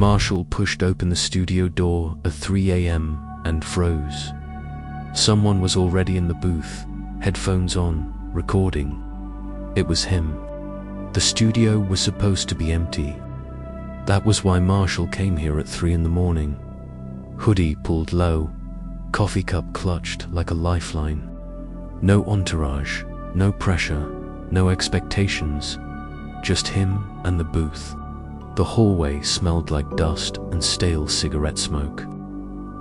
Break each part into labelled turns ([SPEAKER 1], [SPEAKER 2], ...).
[SPEAKER 1] Marshall pushed open the studio door at 3 a.m. and froze. Someone was already in the booth, headphones on, recording. It was him. The studio was supposed to be empty. That was why Marshall came here at 3 in the morning. Hoodie pulled low, coffee cup clutched like a lifeline. No entourage, no pressure, no expectations, just him and the booth. The hallway smelled like dust and stale cigarette smoke.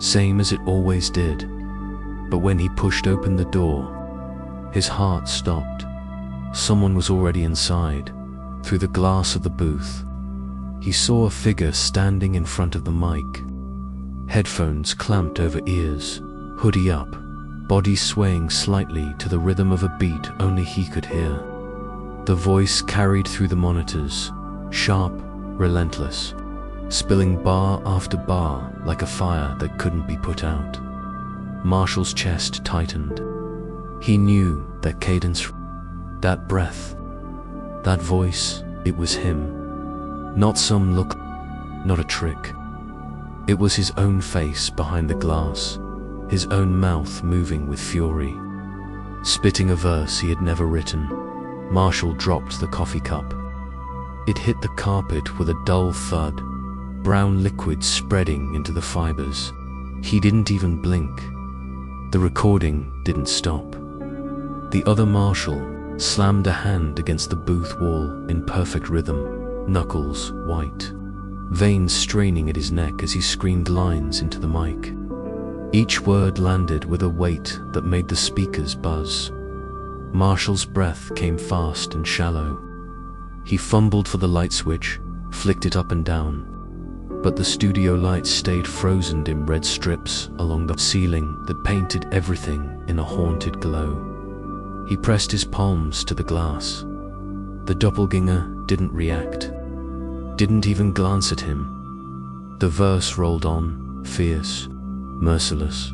[SPEAKER 1] Same as it always did. But when he pushed open the door, his heart stopped. Someone was already inside. Through the glass of the booth, he saw a figure standing in front of the mic. Headphones clamped over ears, hoodie up, body swaying slightly to the rhythm of a beat only he could hear. The voice carried through the monitors, sharp, relentless, spilling bar after bar like a fire that couldn't be put out. Marshall's chest tightened. He knew that cadence, that breath, that voice, it was him. Not some look, not a trick. It was his own face behind the glass, his own mouth moving with fury. Spitting a verse he had never written, Marshall dropped the coffee cup. It hit the carpet with a dull thud, brown liquid spreading into the fibers. He didn't even blink. The recording didn't stop. The other Marshall slammed a hand against the booth wall in perfect rhythm, knuckles white, veins straining at his neck as he screamed lines into the mic. Each word landed with a weight that made the speakers buzz. Marshall's breath came fast and shallow. He fumbled for the light switch, flicked it up and down, but the studio lights stayed frozen in red strips along the ceiling that painted everything in a haunted glow. He pressed his palms to the glass. The doppelganger didn't react, didn't even glance at him. The verse rolled on, fierce, merciless.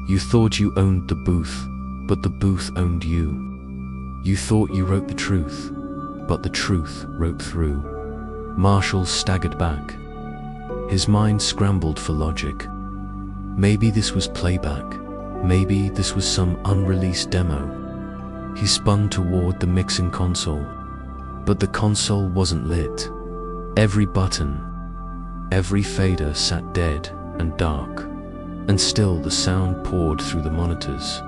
[SPEAKER 1] You thought you owned the booth, but the booth owned you. You thought you wrote the truth, but the truth wrote through. Marshall staggered back. His mind scrambled for logic. Maybe this was playback. Maybe this was some unreleased demo. He spun toward the mixing console, but the console wasn't lit. Every button, every fader sat dead and dark, and still the sound poured through the monitors.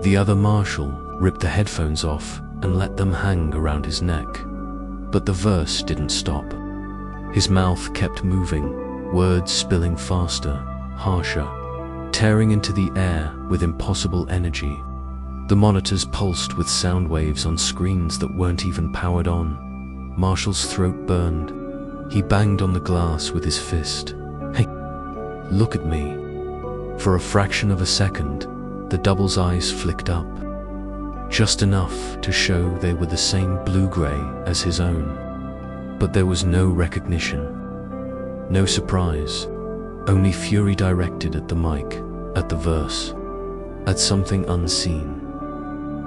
[SPEAKER 1] The other Marshall ripped the headphones off and let them hang around his neck, but the verse didn't stop. His mouth kept moving, words spilling faster, harsher, tearing into the air with impossible energy. The monitors pulsed with sound waves on screens that weren't even powered on. Marshall's throat burned. He banged on the glass with his fist. Hey, look at me. For a fraction of a second, the double's eyes flicked up, just enough to show they were the same blue-gray as his own. But there was no recognition, no surprise, only fury directed at the mic, at the verse, at something unseen.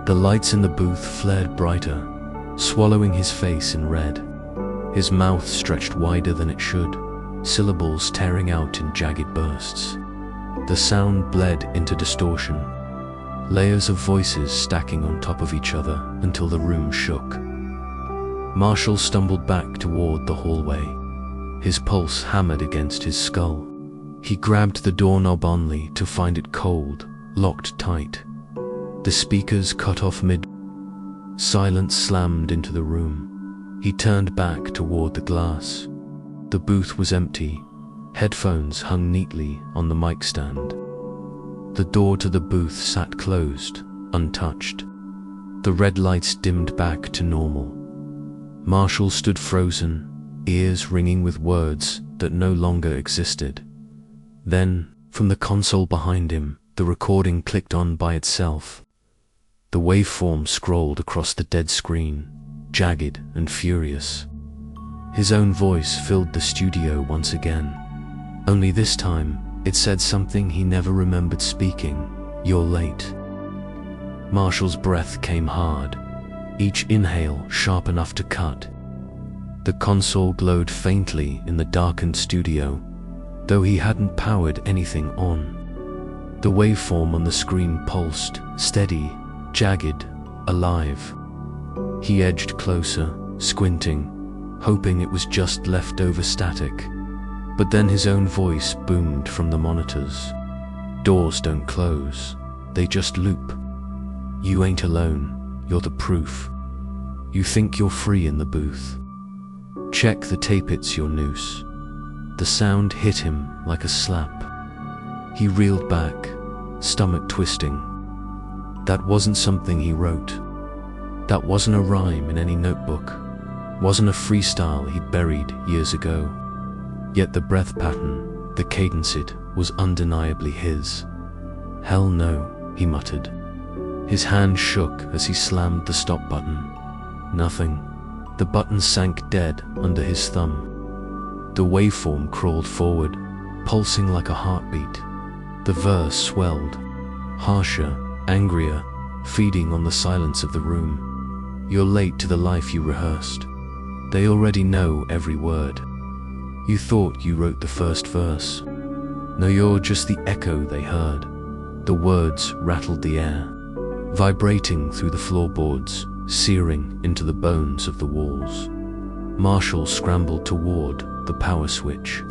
[SPEAKER 1] The lights in the booth flared brighter, swallowing his face in red. His mouth stretched wider than it should, syllables tearing out in jagged bursts. The sound bled into distortion, layers of voices stacking on top of each other until the room shook. Marshall stumbled back toward the hallway. His pulse hammered against his skull. He grabbed the doorknob only to find it cold, locked tight. The speakers cut off mid. Silence slammed into the room. He turned back toward the glass. The booth was empty. Headphones hung neatly on the mic stand. The door to the booth sat closed, untouched. The red lights dimmed back to normal. Marshall stood frozen, ears ringing with words that no longer existed. Then, from the console behind him, the recording clicked on by itself. The waveform scrolled across the dead screen, jagged and furious. His own voice filled the studio once again. Only this time, it said something he never remembered speaking. You're late. Marshall's breath came hard, each inhale sharp enough to cut. The console glowed faintly in the darkened studio, though he hadn't powered anything on. The waveform on the screen pulsed, steady, jagged, alive. He edged closer, squinting, hoping it was just leftover static. But then his own voice boomed from the monitors. Doors don't close, they just loop. You ain't alone, you're the proof. You think you're free in the booth. Check the tape, it's your noose. The sound hit him like a slap. He reeled back, stomach twisting. That wasn't something he wrote. That wasn't a rhyme in any notebook. Wasn't a freestyle he'd buried years ago. Yet the breath pattern, the cadence, it was undeniably his. Hell no, he muttered. His hand shook as he slammed the stop button. Nothing. The button sank dead under his thumb. The waveform crawled forward, pulsing like a heartbeat. The verse swelled, harsher, angrier, feeding on the silence of the room. You're late to the life you rehearsed. They already know every word. You thought you wrote the first verse. No, you're just the echo they heard. The words rattled the air, vibrating through the floorboards, searing into the bones of the walls. Marshall scrambled toward the power switch.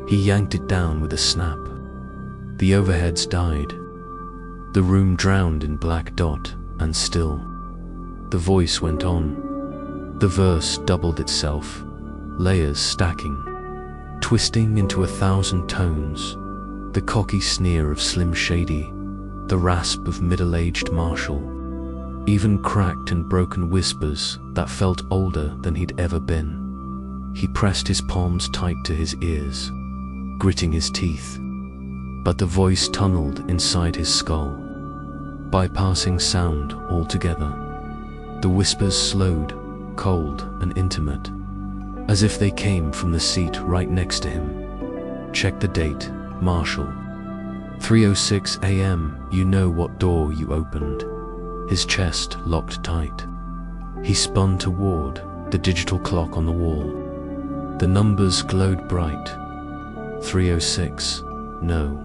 [SPEAKER 1] He yanked it down with a snap. The overheads died. The room drowned in black dot and still. The voice went on. The verse doubled itself, layers stacking, twisting into 1,000 tones. The cocky sneer of Slim Shady, the rasp of middle-aged Marshall, even cracked and broken whispers that felt older than he'd ever been. He pressed his palms tight to his ears, gritting his teeth, but the voice tunneled inside his skull, bypassing sound altogether. The whispers slowed, cold and intimate, as if they came from the seat right next to him. Check the date, Marshall. 3:06 a.m. You know what door you opened. His chest locked tight. He spun toward the digital clock on the wall. The numbers glowed bright. 3:06. No.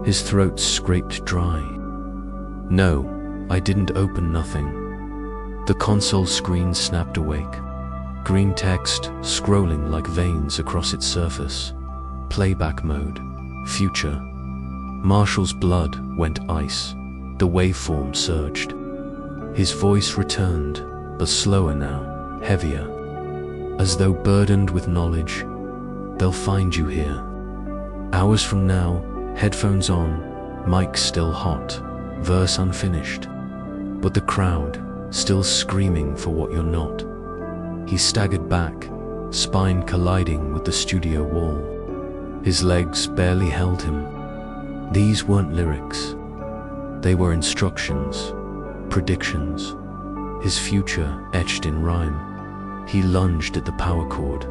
[SPEAKER 1] His throat scraped dry. No, I didn't open nothing. The console screen snapped awake. Green text scrolling like veins across its surface. Playback mode. Future. Marshall's blood went ice. The waveform surged. His voice returned, but slower now, heavier. As though burdened with knowledge. They'll find you here. Hours from now, headphones on, mic still hot, verse unfinished. But the crowd, still screaming for what you're not. He staggered back, spine colliding with the studio wall. His legs barely held him. These weren't lyrics. They were instructions, predictions. His future etched in rhyme. He lunged at the power cord,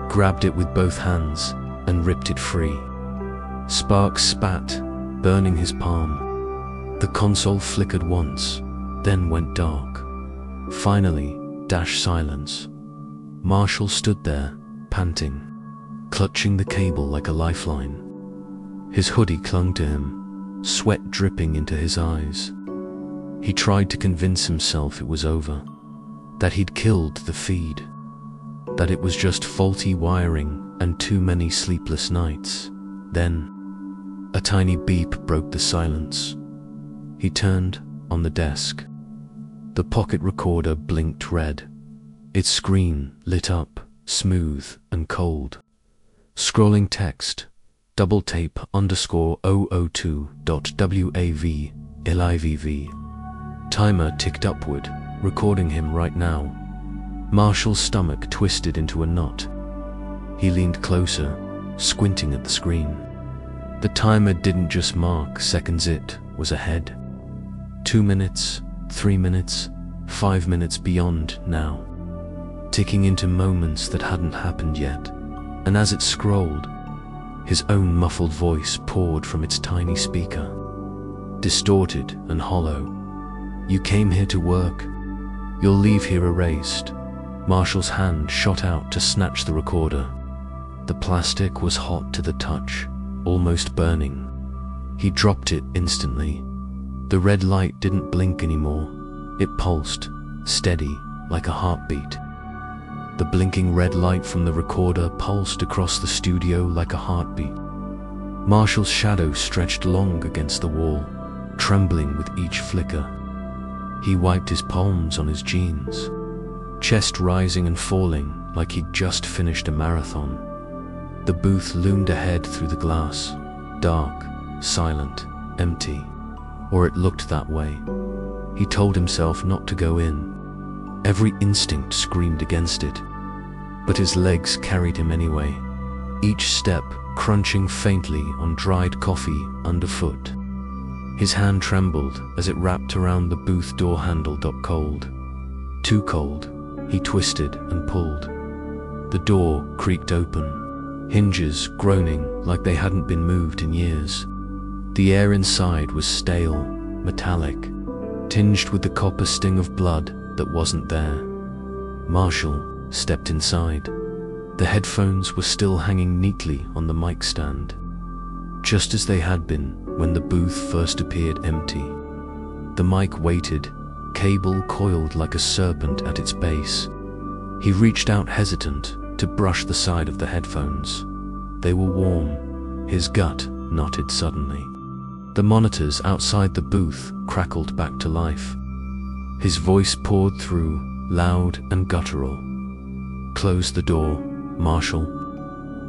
[SPEAKER 1] grabbed it with both hands, and ripped it free. Sparks spat, burning his palm. The console flickered once, then went dark. Finally, dash silence. Marshall stood there, panting, clutching the cable like a lifeline. His hoodie clung to him, sweat dripping into his eyes. He tried to convince himself it was over, that he'd killed the feed, that it was just faulty wiring and too many sleepless nights. Then, a tiny beep broke the silence. He turned on the desk. The pocket recorder blinked red. Its screen lit up, smooth and cold. Scrolling text, double tape _002.wav, LIVV. Timer ticked upward, recording him right now. Marshall's stomach twisted into a knot. He leaned closer, squinting at the screen. The timer didn't just mark seconds, it was ahead. 2 minutes, 3 minutes, 5 minutes beyond now. Ticking into moments that hadn't happened yet. And as it scrolled, his own muffled voice poured from its tiny speaker. Distorted and hollow. You came here to work. You'll leave here erased. Marshall's hand shot out to snatch the recorder. The plastic was hot to the touch, almost burning. He dropped it instantly. The red light didn't blink anymore. It pulsed, steady, like a heartbeat. The blinking red light from the recorder pulsed across the studio like a heartbeat. Marshall's shadow stretched long against the wall, trembling with each flicker. He wiped his palms on his jeans, chest rising and falling like he'd just finished a marathon. The booth loomed ahead through the glass, dark, silent, empty. Or it looked that way. He told himself not to go in. Every instinct screamed against it. But his legs carried him anyway, each step crunching faintly on dried coffee underfoot. His hand trembled as it wrapped around the booth door handle. Cold. Too cold. He twisted and pulled. The door creaked open, hinges groaning like they hadn't been moved in years. The air inside was stale, metallic, tinged with the copper sting of blood that wasn't there. Marshall stepped inside. The headphones were still hanging neatly on the mic stand, just as they had been when the booth first appeared empty. The mic waited, cable coiled like a serpent at its base. He reached out hesitant to brush the side of the headphones. They were warm. His gut knotted suddenly. The monitors outside the booth crackled back to life. His voice poured through, loud and guttural. "Close the door, Marshall.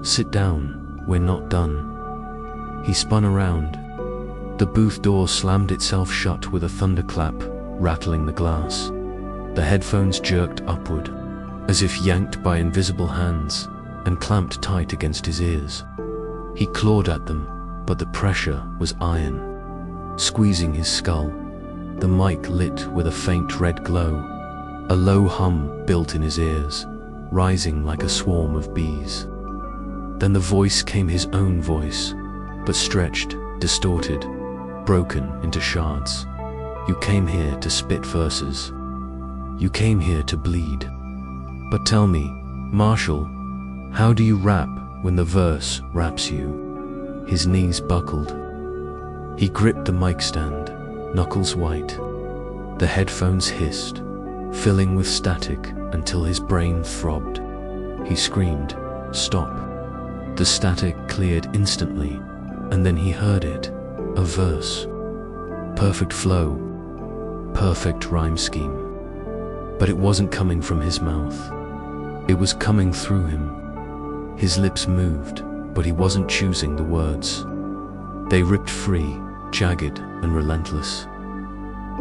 [SPEAKER 1] Sit down, we're not done." He spun around. The booth door slammed itself shut with a thunderclap, rattling the glass. The headphones jerked upward, as if yanked by invisible hands, and clamped tight against his ears. He clawed at them, but the pressure was iron, squeezing his skull. The mic lit with a faint red glow. A low hum built in his ears, rising like a swarm of bees. Then the voice came, his own voice, but stretched, distorted, broken into shards. "You came here to spit verses. You came here to bleed. But tell me, Marshall, how do you rap when the verse raps you?" His knees buckled. He gripped the mic stand, knuckles white. The headphones hissed, filling with static until his brain throbbed. He screamed, "Stop." The static cleared instantly, and then he heard it, a verse. Perfect flow, perfect rhyme scheme. But it wasn't coming from his mouth. It was coming through him. His lips moved, but he wasn't choosing the words. They ripped free, jagged and relentless.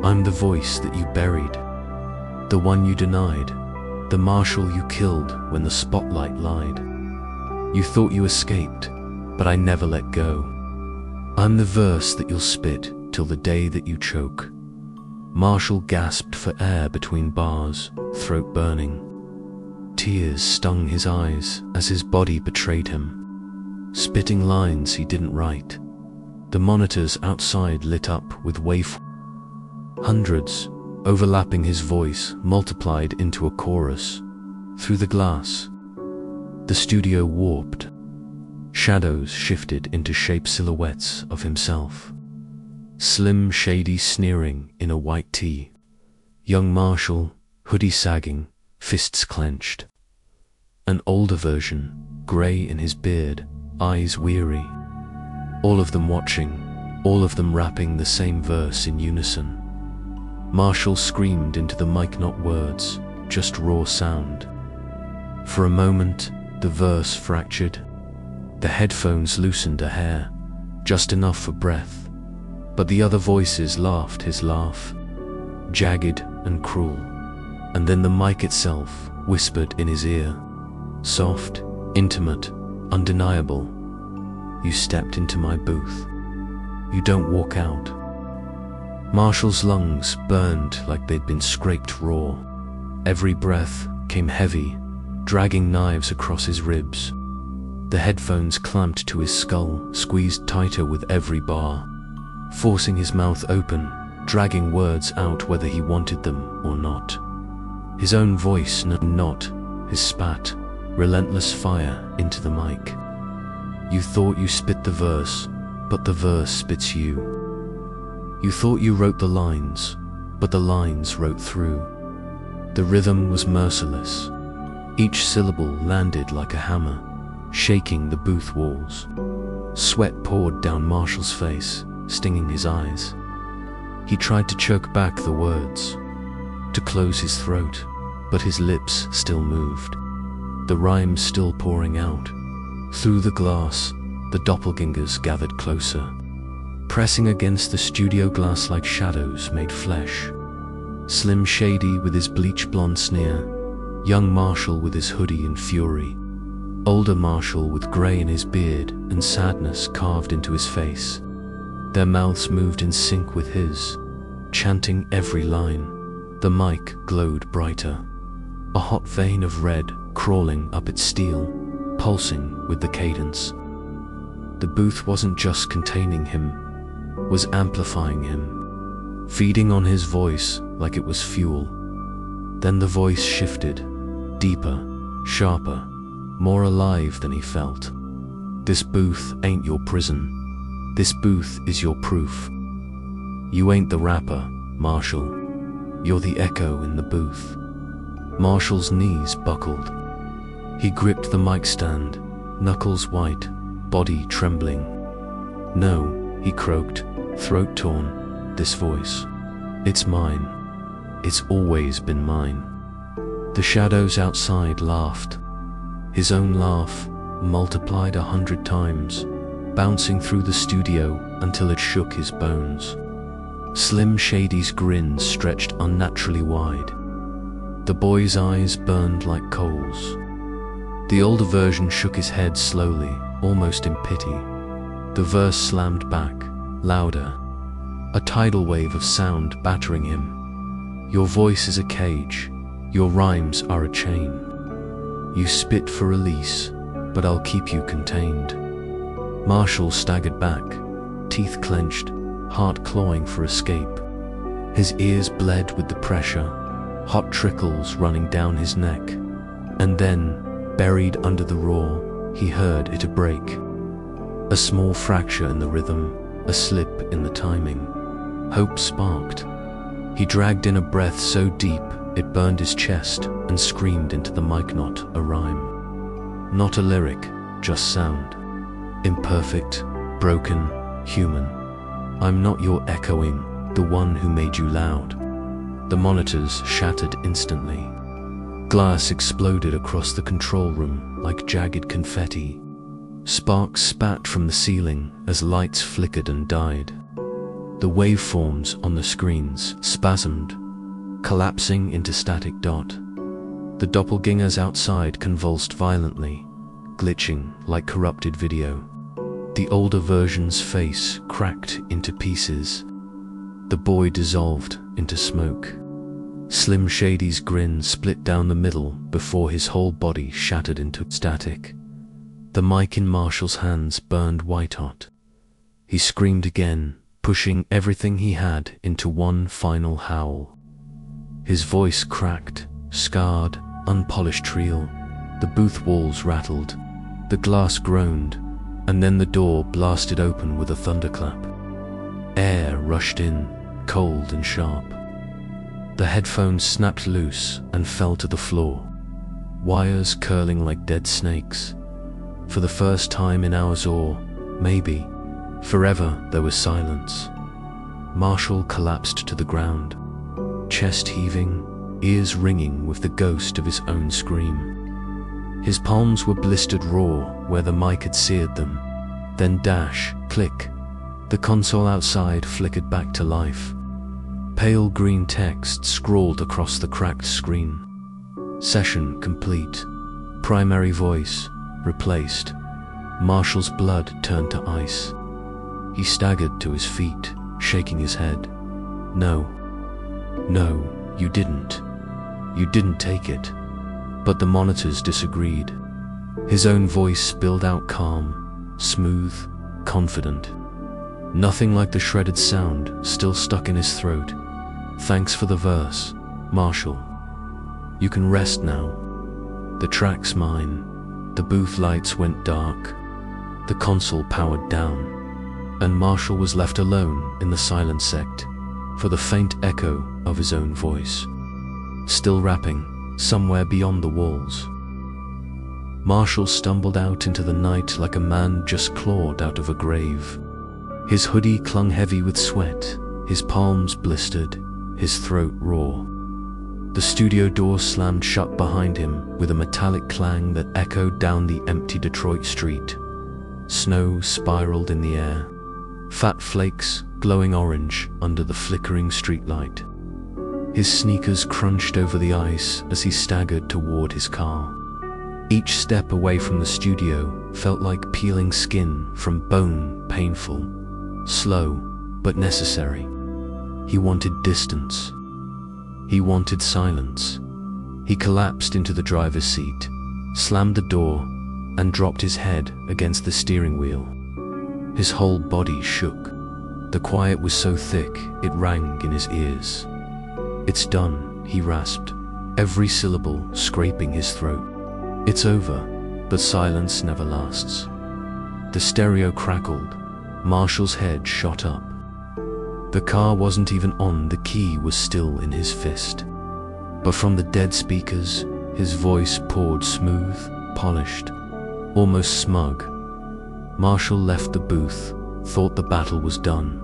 [SPEAKER 1] "I'm the voice that you buried, the one you denied, the Marshall you killed when the spotlight lied. You thought you escaped, but I never let go. I'm the verse that you'll spit till the day that you choke." Marshall gasped for air between bars, throat burning. Tears stung his eyes as his body betrayed him, spitting lines he didn't write. The monitors outside lit up with hundreds, overlapping his voice, multiplied into a chorus. Through the glass, the studio warped. Shadows shifted into shape silhouettes of himself. Slim Shady sneering in a white tee. Young Marshall, hoodie sagging, fists clenched. An older version, grey in his beard, eyes weary. All of them watching, all of them rapping the same verse in unison. Marshall screamed into the mic, not words, just raw sound. For a moment, the verse fractured. The headphones loosened a hair, just enough for breath. But the other voices laughed his laugh, jagged and cruel. And then the mic itself whispered in his ear, soft, intimate, undeniable. "You stepped into my booth. You don't walk out." Marshall's lungs burned like they'd been scraped raw. Every breath came heavy, dragging knives across his ribs. The headphones clamped to his skull, squeezed tighter with every bar, forcing his mouth open, dragging words out whether he wanted them or not. His own voice, not his spat, relentless fire into the mic. You thought you spit the verse, but the verse spits you. You thought you wrote the lines, but the lines wrote through. The rhythm was merciless. Each syllable landed like a hammer, shaking the booth walls. Sweat poured down Marshall's face, stinging his eyes. He tried to choke back the words, to close his throat, but his lips still moved, the rhymes still pouring out. Through the glass, the doppelgangers gathered closer, pressing against the studio glass like shadows made flesh. Slim Shady with his bleach blonde sneer, young Marshall with his hoodie and fury, older Marshall with grey in his beard and sadness carved into his face. Their mouths moved in sync with his, chanting every line. The mic glowed brighter, a hot vein of red crawling up its steel, pulsing with the cadence. The booth wasn't just containing him, was amplifying him, feeding on his voice like it was fuel. Then the voice shifted, deeper, sharper, more alive than he felt. This booth ain't your prison. This booth is your proof. You ain't the rapper, Marshall. You're the echo in the booth. Marshall's knees buckled. He gripped the mic stand, knuckles white, body trembling. No, he croaked, throat torn, this voice. It's mine. It's always been mine. The shadows outside laughed. His own laugh, multiplied 100 times, bouncing through the studio until it shook his bones. Slim Shady's grin stretched unnaturally wide. The boy's eyes burned like coals. The older version shook his head slowly, almost in pity. The verse slammed back, louder, a tidal wave of sound battering him. Your voice is a cage, your rhymes are a chain. You spit for release, but I'll keep you contained. Marshall staggered back, teeth clenched, heart clawing for escape. His ears bled with the pressure, hot trickles running down his neck. And then, buried under the roar, he heard it break. A small fracture in the rhythm, a slip in the timing. Hope sparked. He dragged in a breath so deep it burned his chest and screamed into the mic, not a rhyme. Not a lyric, just sound. Imperfect, broken, human. I'm not your echoing, the one who made you loud. The monitors shattered instantly. Glass exploded across the control room like jagged confetti. Sparks spat from the ceiling as lights flickered and died. The waveforms on the screens spasmed, collapsing into static dot. The doppelgangers outside convulsed violently, glitching like corrupted video. The older version's face cracked into pieces. The boy dissolved into smoke. Slim Shady's grin split down the middle before his whole body shattered into static. The mic in Marshall's hands burned white-hot. He screamed again, pushing everything he had into one final howl. His voice cracked, scarred, unpolished reel. The booth walls rattled, the glass groaned, and then the door blasted open with a thunderclap. Air rushed in, cold and sharp. The headphones snapped loose and fell to the floor, wires curling like dead snakes. For the first time in hours or, maybe, forever, there was silence. Marshall collapsed to the ground, chest heaving, ears ringing with the ghost of his own scream. His palms were blistered raw where the mic had seared them. Then dash, click. The console outside flickered back to life. Pale green text scrawled across the cracked screen. Session complete. Primary voice replaced. Marshall's blood turned to ice. He staggered to his feet, shaking his head. No, you didn't. You didn't take it. But the monitors disagreed. His own voice spilled out calm, smooth, confident. Nothing like the shredded sound still stuck in his throat. Thanks for the verse, Marshall. You can rest now. The track's mine. The booth lights went dark. The console powered down, and Marshall was left alone in the silent sect for the faint echo of his own voice, still rapping somewhere beyond the walls. Marshall stumbled out into the night like a man just clawed out of a grave. His hoodie clung heavy with sweat, his palms blistered, his throat raw. The studio door slammed shut behind him with a metallic clang that echoed down the empty Detroit street. Snow spiraled in the air, fat flakes glowing orange under the flickering streetlight. His sneakers crunched over the ice as he staggered toward his car. Each step away from the studio felt like peeling skin from bone, painful, slow, but necessary. He wanted distance. He wanted silence. He collapsed into the driver's seat, slammed the door, and dropped his head against the steering wheel. His whole body shook. The quiet was so thick it rang in his ears. "It's done," he rasped, every syllable scraping his throat. "It's over," but silence never lasts. The stereo crackled. Marshall's head shot up. The car wasn't even on, the key was still in his fist. But from the dead speakers, his voice poured smooth, polished, almost smug. Marshall left the booth, thought the battle was done.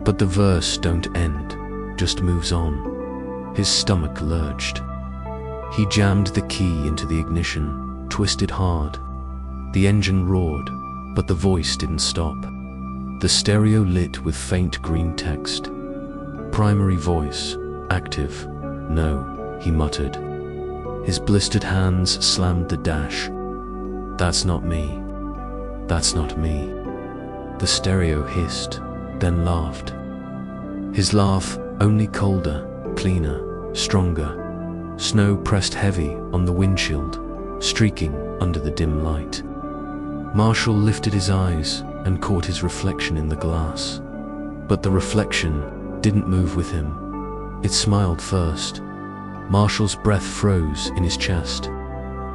[SPEAKER 1] But the verse don't end, just moves on. His stomach lurched. He jammed the key into the ignition, twisted hard. The engine roared, but the voice didn't stop. The stereo lit with faint green text. Primary voice, active. "No," he muttered. His blistered hands slammed the dash. "That's not me. That's not me." The stereo hissed, then laughed. His laugh only colder, cleaner, stronger. Snow pressed heavy on the windshield, streaking under the dim light. Marshall lifted his eyes and caught his reflection in the glass. But the reflection didn't move with him. It smiled first. Marshall's breath froze in his chest.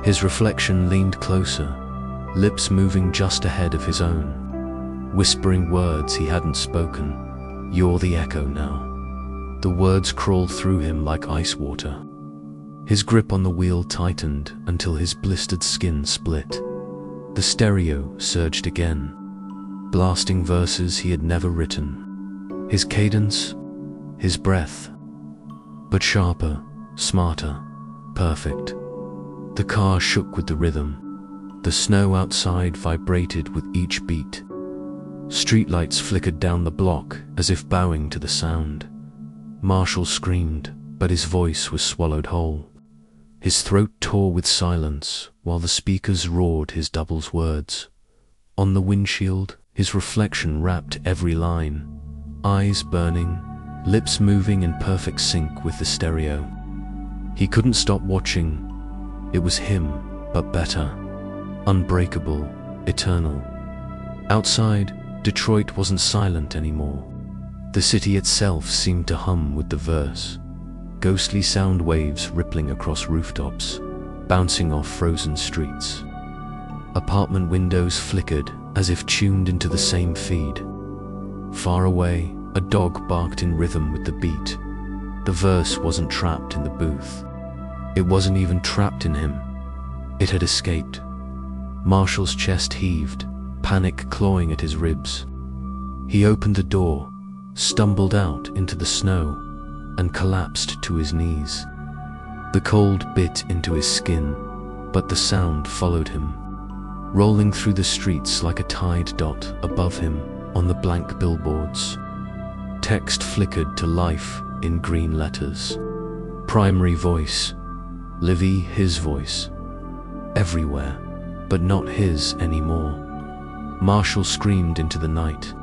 [SPEAKER 1] His reflection leaned closer, lips moving just ahead of his own, whispering words he hadn't spoken. "You're the echo now." The words crawled through him like ice water. His grip on the wheel tightened until his blistered skin split. The stereo surged again, blasting verses he had never written. His cadence, his breath, but sharper, smarter, perfect. The car shook with the rhythm. The snow outside vibrated with each beat. Streetlights flickered down the block as if bowing to the sound. Marshall screamed, but his voice was swallowed whole. His throat tore with silence while the speakers roared his double's words. On the windshield, his reflection rapped every line, eyes burning, lips moving in perfect sync with the stereo. He couldn't stop watching. It was him, but better. Unbreakable, eternal. Outside, Detroit wasn't silent anymore. The city itself seemed to hum with the verse. Ghostly sound waves rippling across rooftops, bouncing off frozen streets. Apartment windows flickered as if tuned into the same feed. Far away, a dog barked in rhythm with the beat. The verse wasn't trapped in the booth. It wasn't even trapped in him. It had escaped. Marshall's chest heaved, panic clawing at his ribs. He opened the door, stumbled out into the snow, and collapsed to his knees. The cold bit into his skin, but the sound followed him, rolling through the streets like a tide dot above him on the blank billboards. Text flickered to life in green letters. Primary voice. Livy, his voice. Everywhere, but not his anymore. Marshall screamed into the night,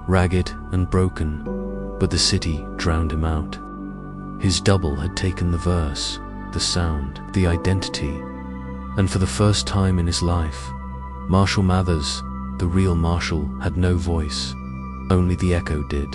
[SPEAKER 1] ragged and broken, but the city drowned him out. His double had taken the verse, the sound, the identity, and for the first time in his life, Marshall Mathers, the real Marshall, had no voice. Only the echo did.